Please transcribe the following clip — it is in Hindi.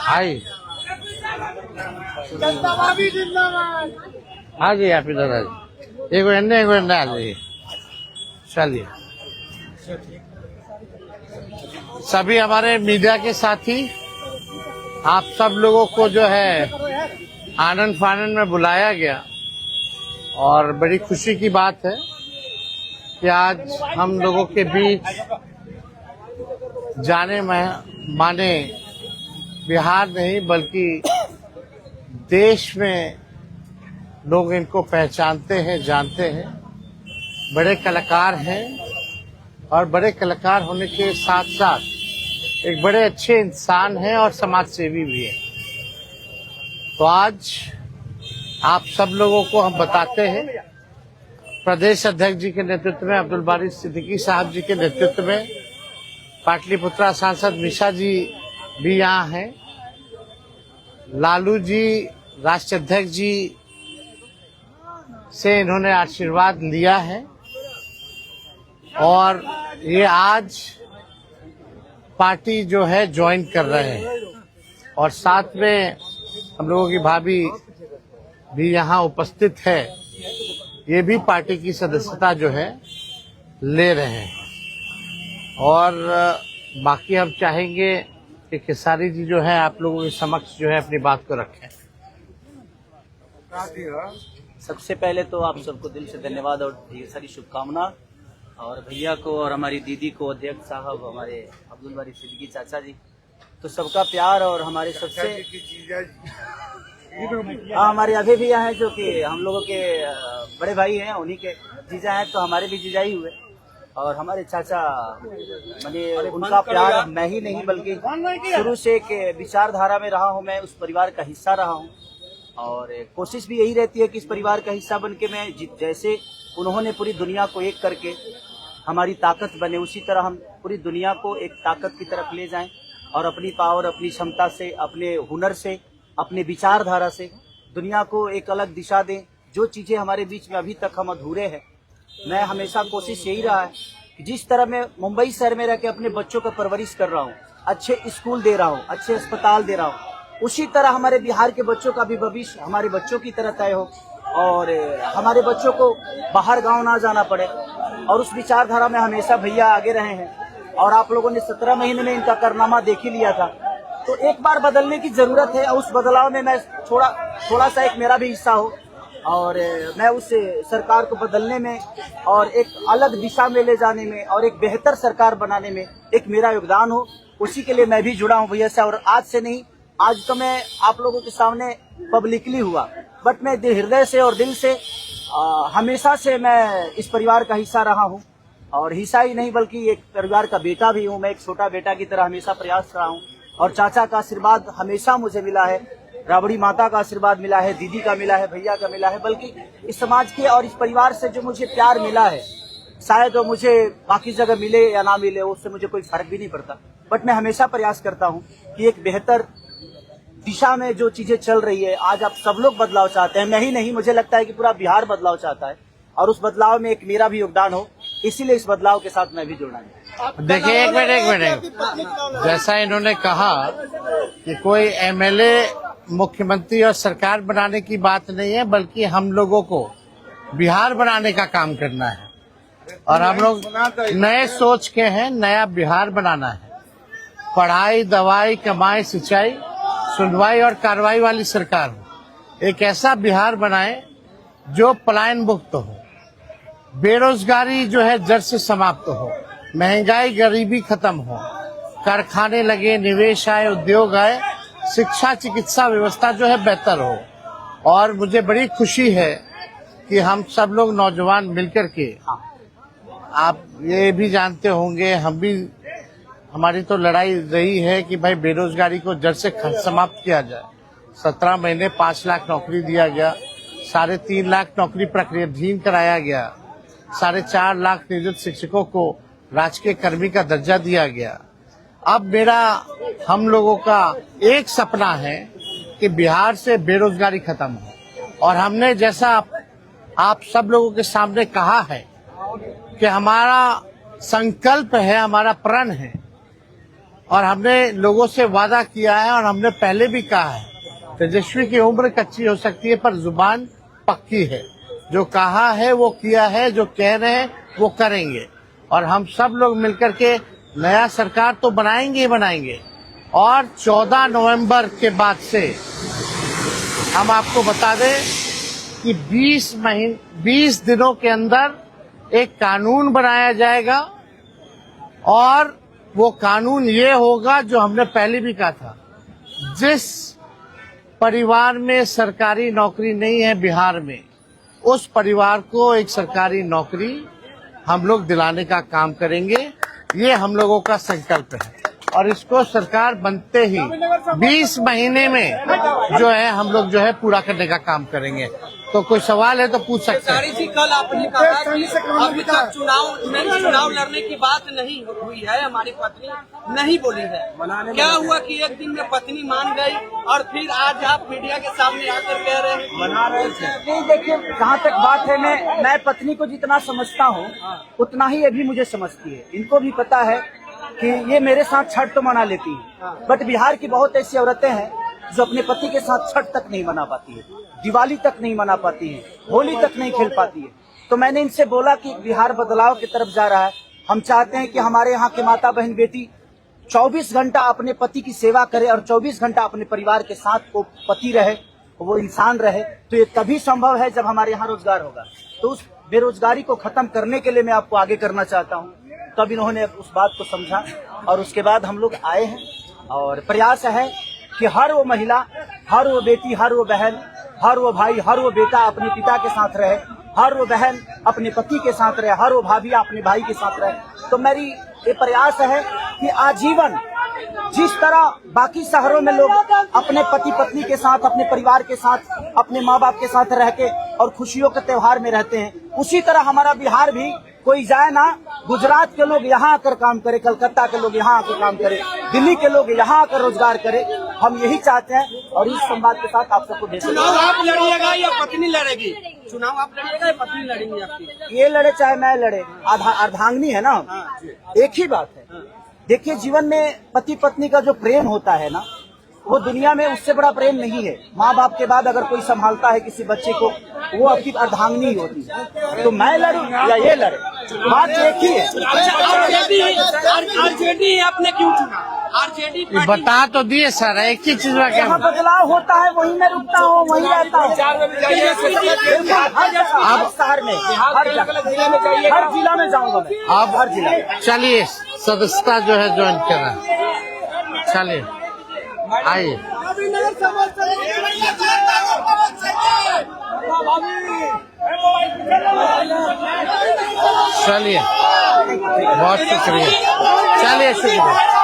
हाय हाँ जी आप इधर आ जाइए, एक मिनट आ जाइए। चलिए सभी हमारे मीडिया के साथी, आप सब लोगों को जो है आनंद फानंद में बुलाया गया और बड़ी खुशी की बात है कि आज हम लोगों के बीच जाने माने बिहार नहीं बल्कि देश में लोग इनको पहचानते हैं, जानते हैं। बड़े कलाकार हैं और बड़े कलाकार होने के साथ साथ एक बड़े अच्छे इंसान हैं और समाज सेवी भी हैं। तो आज आप सब लोगों को हम बताते हैं, प्रदेश अध्यक्ष जी के नेतृत्व में, अब्दुल बारी सिद्दीकी साहब जी के नेतृत्व में, पाटलिपुत्रा सांसद मिशा जी भी यहाँ हैं, लालू जी राष्ट्रीय अध्यक्ष जी से इन्होंने आशीर्वाद लिया है और ये आज पार्टी जो है ज्वाइन कर रहे हैं और साथ में हम लोगों की भाभी भी यहाँ उपस्थित है, ये भी पार्टी की सदस्यता जो है ले रहे हैं। और बाकी हम चाहेंगे कि खेसारी जी जो है आप लोगों के समक्ष जो है अपनी बात को रखें। सबसे पहले तो आप सबको दिल से धन्यवाद और ढेर सारी शुभकामना, और भैया को और हमारी दीदी को, अध्यक्ष साहब, हमारे अब्दुल बारी सिद्दीकी चाचा जी, तो सबका प्यार और हमारे सबसे हमारे अभी भैया हैं जो कि हम लोगों के बड़े भाई हैं, उन्हीं के जीजा हैं, तो हमारे भी जीजा ही हुए। और हमारे चाचा मैंने उनका प्यार मैं ही नहीं बल्कि शुरू से एक विचारधारा में रहा हूँ, मैं उस परिवार का हिस्सा रहा हूँ और कोशिश भी यही रहती है कि इस परिवार का हिस्सा बन के मैं जैसे उन्होंने पूरी दुनिया को एक करके हमारी ताकत बने, उसी तरह हम पूरी दुनिया को एक ताकत की तरफ ले जाएं और अपनी पावर, अपनी क्षमता से, अपने हुनर से, अपने विचारधारा से दुनिया को एक अलग दिशा दें। जो चीज़ें हमारे बीच में अभी तक हम अधूरे हैं, मैं हमेशा कोशिश यही रहा है कि जिस तरह मैं मुंबई शहर में रह के अपने बच्चों का परवरिश कर रहा हूँ, अच्छे स्कूल दे रहा हूँ, अच्छे अस्पताल दे रहा हूँ, उसी तरह हमारे बिहार के बच्चों का भी भविष्य हमारे बच्चों की तरह तय हो और हमारे बच्चों को बाहर गांव ना जाना पड़े। और उस विचारधारा में हमेशा भैया आगे रहे हैं और आप लोगों ने 17 महीने में इनका कारनामा देख ही लिया था। तो एक बार बदलने की जरूरत है और उस बदलाव में मैं थोड़ा सा एक मेरा भी हिस्सा हो और मैं उस सरकार को बदलने में और एक अलग दिशा में ले जाने में और एक बेहतर सरकार बनाने में एक मेरा योगदान हो, उसी के लिए मैं भी जुड़ा हूँ भैया से। और आज से नहीं, आज तो मैं आप लोगों के सामने पब्लिकली हुआ, बट मैं हृदय से और दिल से हमेशा से मैं इस परिवार का हिस्सा रहा हूँ और हिस्सा ही नहीं बल्कि एक परिवार का बेटा भी हूँ। मैं एक छोटा बेटा की तरह हमेशा प्रयास रहा हूँ और चाचा का आशीर्वाद हमेशा मुझे मिला है, राबड़ी माता का आशीर्वाद मिला है, दीदी का मिला है, भैया का मिला है, बल्कि इस समाज के और इस परिवार से जो मुझे प्यार मिला है, शायद वो मुझे बाकी जगह मिले या ना मिले, उससे मुझे कोई फर्क भी नहीं पड़ता। बट मैं हमेशा प्रयास करता हूँ कि एक बेहतर दिशा में जो चीजें चल रही है, आज आप सब लोग बदलाव चाहते हैं, मैं ही नहीं, मुझे लगता है कि पूरा बिहार बदलाव चाहता है और उस बदलाव में एक मेरा भी योगदान हो, इसीलिए इस बदलाव के साथ मैं भी जुड़ना है। देखिए एक मिनट, जैसा इन्होंने कहा कि कोई एमएलए मुख्यमंत्री और सरकार बनाने की बात नहीं है बल्कि हम लोगों को बिहार बनाने का काम करना है और हम लोग नए सोच के हैं, नया बिहार बनाना है। पढ़ाई, दवाई, कमाई, सिंचाई, सुनवाई और कार्रवाई वाली सरकार हो, एक ऐसा बिहार बनाए जो पलायन मुक्त हो, बेरोजगारी जो है जड़ से समाप्त हो, महंगाई गरीबी खत्म हो, कारखाने लगे, निवेश आए, उद्योग आए, शिक्षा चिकित्सा व्यवस्था जो है बेहतर हो। और मुझे बड़ी खुशी है कि हम सब लोग नौजवान मिलकर के, आप ये भी जानते होंगे, हम भी, हमारी तो लड़ाई रही है कि भाई बेरोजगारी को जड़ से समाप्त किया जाए। 17 महीने 5 लाख नौकरी दिया गया, 3.5 लाख नौकरी प्रक्रियाधीन कराया गया, 4.5 लाख नियोजित शिक्षकों को राजकीय कर्मी का दर्जा दिया गया। अब मेरा, हम लोगों का एक सपना है कि बिहार से बेरोजगारी खत्म हो और हमने जैसा आप सब लोगों के सामने कहा है कि हमारा संकल्प है, हमारा प्रण है और हमने लोगों से वादा किया है और हमने पहले भी कहा है, तेजस्वी की उम्र कच्ची हो सकती है पर जुबान पक्की है। जो कहा है वो किया है, जो कह रहे हैं वो करेंगे और हम सब लोग मिलकर के नया सरकार तो बनाएंगे ही बनाएंगे। और 14 नवंबर के बाद से हम आपको बता दें कि 20 दिनों के अंदर एक कानून बनाया जाएगा और वो कानून ये होगा जो हमने पहले भी कहा था, जिस परिवार में सरकारी नौकरी नहीं है बिहार में, उस परिवार को एक सरकारी नौकरी हम लोग दिलाने का काम करेंगे। ये हम लोगों का संकल्प है और इसको सरकार बनते ही 20 महीने में जो है हम लोग जो है पूरा करने का काम करेंगे। तो कोई सवाल है तो पूछ सकते हैं। जी, कल आपने कहा कि अभी तक चुनाव लड़ने की बात नहीं हुई है, हमारी पत्नी नहीं बोली है। क्या हुआ कि एक दिन में पत्नी मान गई और फिर आज आप मीडिया के सामने आकर कह रहे हैं मना रहे थे? नहीं, देखिए जहाँ तक बात है, मैं पत्नी को जितना समझता हूँ उतना ही ये भी मुझे समझती है। इनको भी पता है कि ये मेरे साथ छठ तो मना लेती है, बट बिहार की बहुत ऐसी औरतें हैं जो अपने पति के साथ छठ तक नहीं मना पाती है, दिवाली तक नहीं मना पाती है, होली तक नहीं खेल पाती है। तो मैंने इनसे बोला कि बिहार बदलाव की तरफ जा रहा है। हम चाहते हैं कि हमारे यहाँ के माता बहन बेटी 24 घंटा अपने पति की सेवा करे और 24 घंटा अपने परिवार के साथ वो पति रहे, वो इंसान रहे। तो ये तभी संभव है जब हमारे यहाँ रोजगार होगा। तो उस बेरोजगारी को खत्म करने के लिए मैं आपको आगे करना चाहता हूँ। तब इन्होंने उस बात को समझा और उसके बाद हम लोग आए हैं और प्रयास है कि हर वो महिला, हर वो बेटी, हर वो बहन, हर वो भाई, हर वो बेटा अपने पिता के साथ रहे, हर वो बहन अपने पति के साथ रहे, हर वो भाभी अपने भाई के साथ रहे। तो मेरी ये प्रयास है कि आजीवन जिस तरह बाकी शहरों में लोग अपने पति पत्नी के साथ, अपने परिवार के साथ, अपने माँ बाप के साथ रह के और खुशियों के त्योहार में रहते हैं, उसी तरह हमारा बिहार भी कोई जाए ना, गुजरात के लोग यहाँ आकर काम करे, कलकत्ता के लोग यहाँ आकर काम करे, दिल्ली के लोग यहाँ आकर रोजगार करे। हम यही चाहते हैं और इस संवाद के साथ आप सबको चुनाव आप लड़िएगा या पत्नी लड़ेगी? चुनाव आप लड़िएगा या पत्नी लड़ेंगी आपकी? ये लड़े चाहे मैं लड़े, अर्धांगिनी है ना, एक ही बात है। देखिए, जीवन में पति पत्नी का जो प्रेम होता है ना, वो दुनिया में उससे बड़ा प्रेम नहीं है। माँ बाप के बाद अगर कोई संभालता है किसी बच्चे को, वो आपकी अर्धांगिनी ही होती है। तो मैं लड़ूं या ये लड़े, बात एक ही है। आरजेडी आपने क्यों चुना? आरजेडी बता तो दिए सर, एक ही चीज में जहाँ बदलाव होता है वहीं मैं रुकता हूँ, वहीं रहता हूँ। अब शहर में, हर जिला में जाऊंगा मैं। अब हर जिला में चलिए, सदस्यता जो है ज्वाइन करें। चलिए आइए। चलिए, बहुत शुक्रिया। चलिए, शुक्रिया।